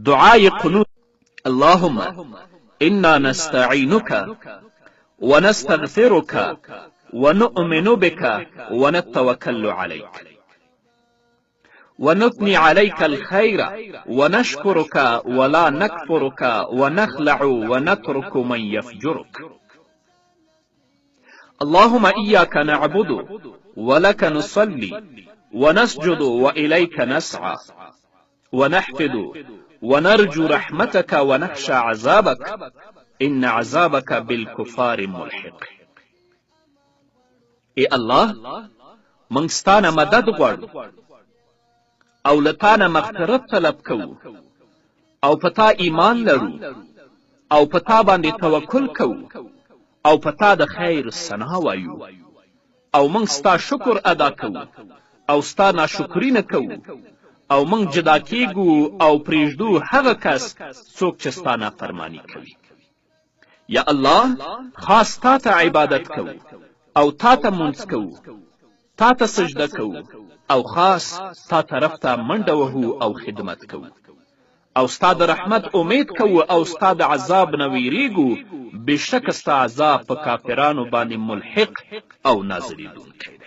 دعای قنوت. اللهم انا نستعینک ونستغفرك ونؤمن بك ونتوكل عليك ونثني عليك الخير ونشكرك ولا نكفرك ونخلع ونترك من يفجرك. اللهم إياك نعبد ولك نصلي ونسجد وإليك نسعى ونحفد ونرجو رحمتك ونخشى عذابك إن عذابك بالكفار ملحق. اے الله منږ ستانه مدد غواړو او له تانه مغفرت طلب کوو او په تا ایمان لرو او په تا باندې توکل کوو او په تا د خیر ثنا وایو او موږ ستا شکر ادا کوو او ستا ناشکري نه کوو او موږ جدا کیږو او پرېږدو هغه کس څوک چې ستا نافرماني کوي. یا الله خاص تا ته عبادت کوو او تا ته مونځ کوو، تا ته سجده کوو او خاص تا طرف ته منډه وهو او خدمت کوو او ستا د رحمت امید کوو او ستا د عذاب نه ویریږو. بېشکه ستا عذاب په کافرانو باندې ملحق او نازلېدونکی دی.